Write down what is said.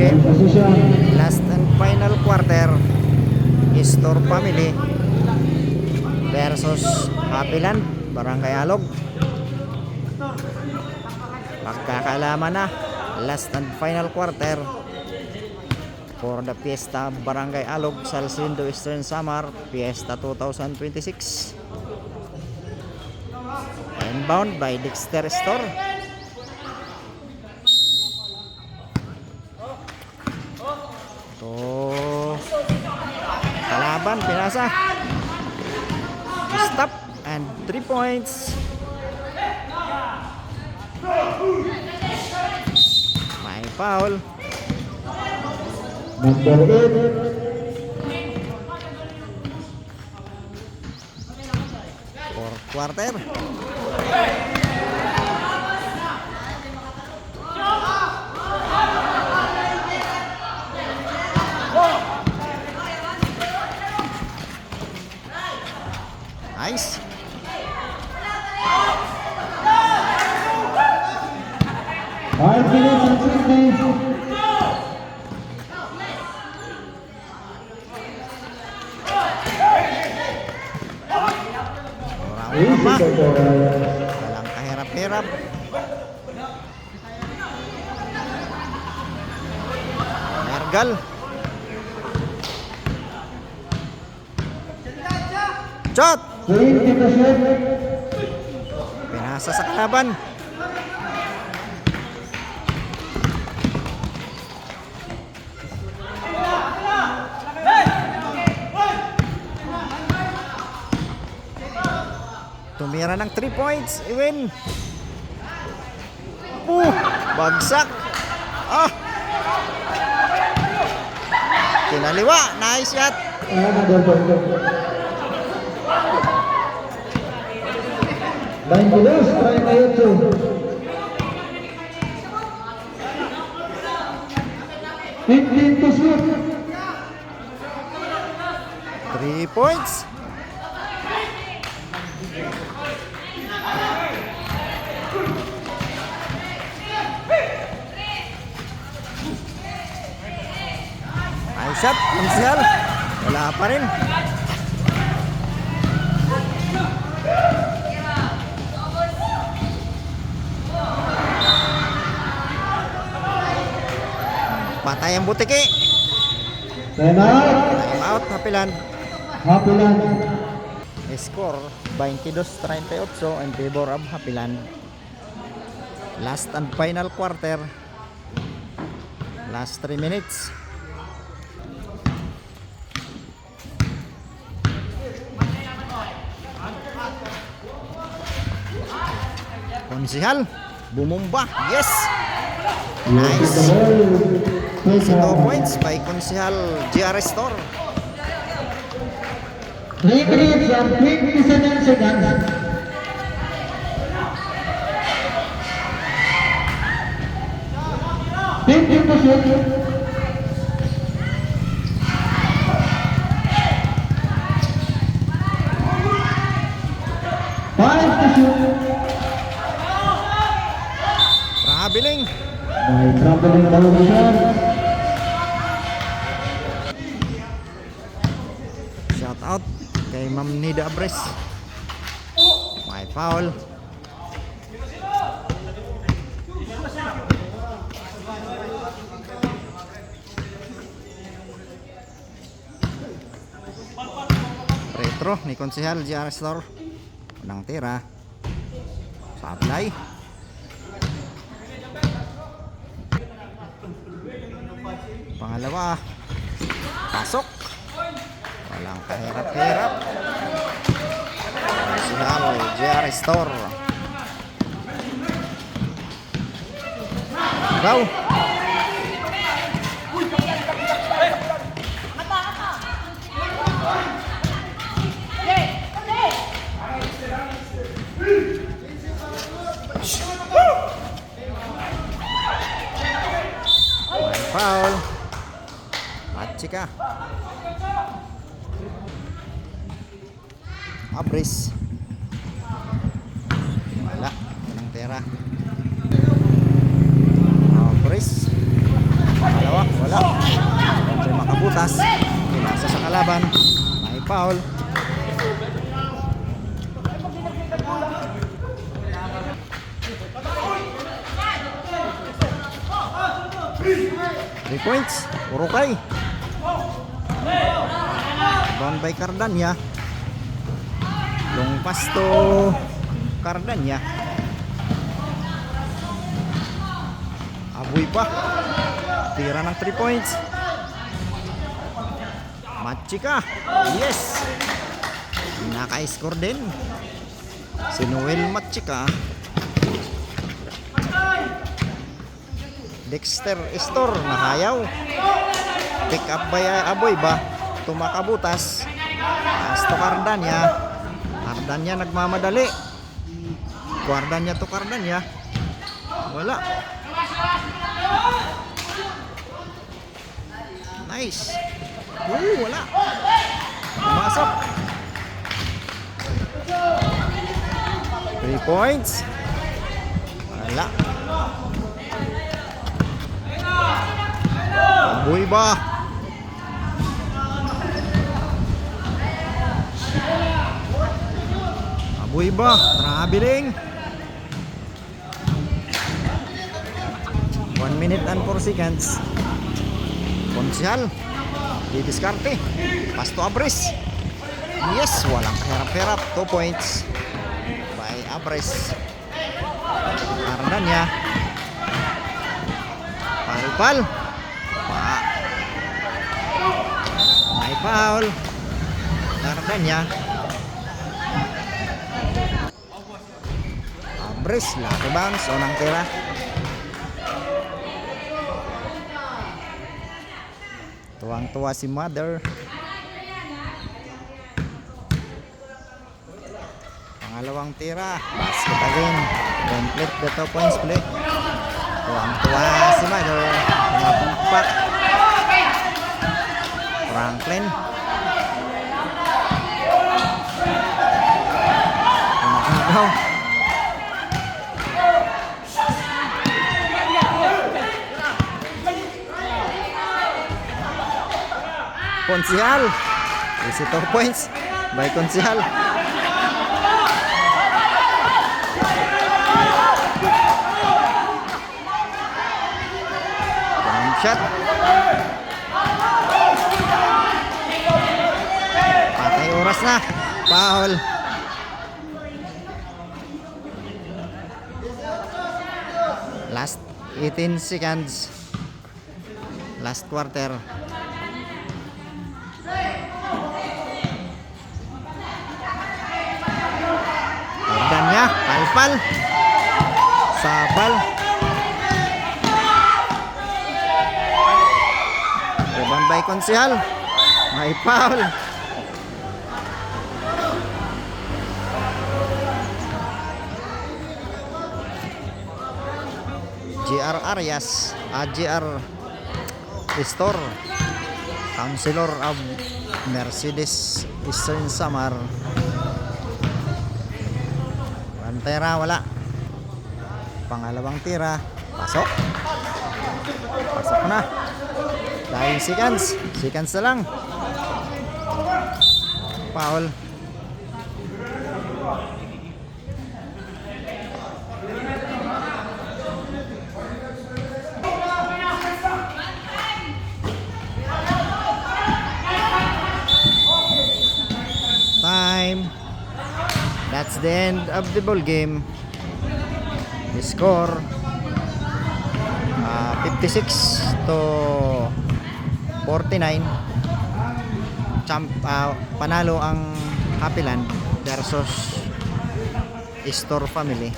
game. Last and final quarter. Store Family versus Happyland Barangay Alog. Magkakalaman na. Last and final quarter for the Fiesta Barangay Alog Salsindo Eastern Samar Fiesta 2026. Inbound by Dexter Store. To kalaban pinasa. Stop and 3 points. May foul. Number 8. Fourth quarter. Nice. Five minutes and 6 days. Walang kahirap-hirap. Mergal. Shot! Pinasa sa kalaban. Tumira ng 3 points. I-win. Bagsak. Kinaliwa. Nice shot. 15 to shoot. 3 points. Nice shot. Konsyal. Wala pa rin. Patay ang butiki. Time out. Time out. Happyland. Happyland. Score 22-38 in favor of Happyland. Last and final quarter. Last 3 minutes. Konsihal bumumba. Yes. Nice. 2 points by Konsihal GR Store. 3 minutes and 27 seconds. Fifteen to shoot. Five to shoot. Traveling. May traveling daw siya. Shout out kay Ma'am Nida Abres. May foul. Retro ni Konsihal GR Store. Unang tira. Supply. Pangalawa. Pasok. Walang kahirap-hirap. Konsihal GR Store. Go. Foul. Chika. Abris. Wala. Walang tira. Abris. Dalawa. foul. Three points, Urukay. Bound by Cardania. Long pass to Cardania. Aboy pa. Tira ng 3 points. Machika. Yes. Naka-score din. Si Noel Machika. Dexter Estor nahayaw. Pick up by Aboy ba? Tumakabutas. Pass to Cardania. Cardania nagmamadali. Cardania to Cardania. Wala. Nice. Wala. Pumasok. 3 points. Wala. Aboy ba? Aboy ba? Traveling. 1 minute and 4 seconds. Konsihal. Didiskarte. Pass to Abres. Yes, walang kahirap-hirap. 2 points by Abres. Cardania. Palpal. May foul. Cardania. Abres. Laki bounce. Unang tira. Tuwang-tuwa si Mother. Pangalawang tira. Basket again. Complete the 2 points play. Tuwang-tuwa si Mother. Pumapumpak. Franklin. Pinakagaw. Konsihal. Isi 2 points by Konsihal. Jump shot. Patay oras na. Foul. Last 18 seconds. Last quarter. Cardania, palpal. Sabal. Rebound by Konsihal. May foul. GR Arias, GR Estor, Councilor of Mercedes Eastern Samar. Tira, wala. Pangalawang tira. Pasok. Pasok na. Dahil seconds. Seconds na lang. Foul. Time. That's the end of the ball game. The score 56 to 49. Panalo ang Happyland versus Estor family.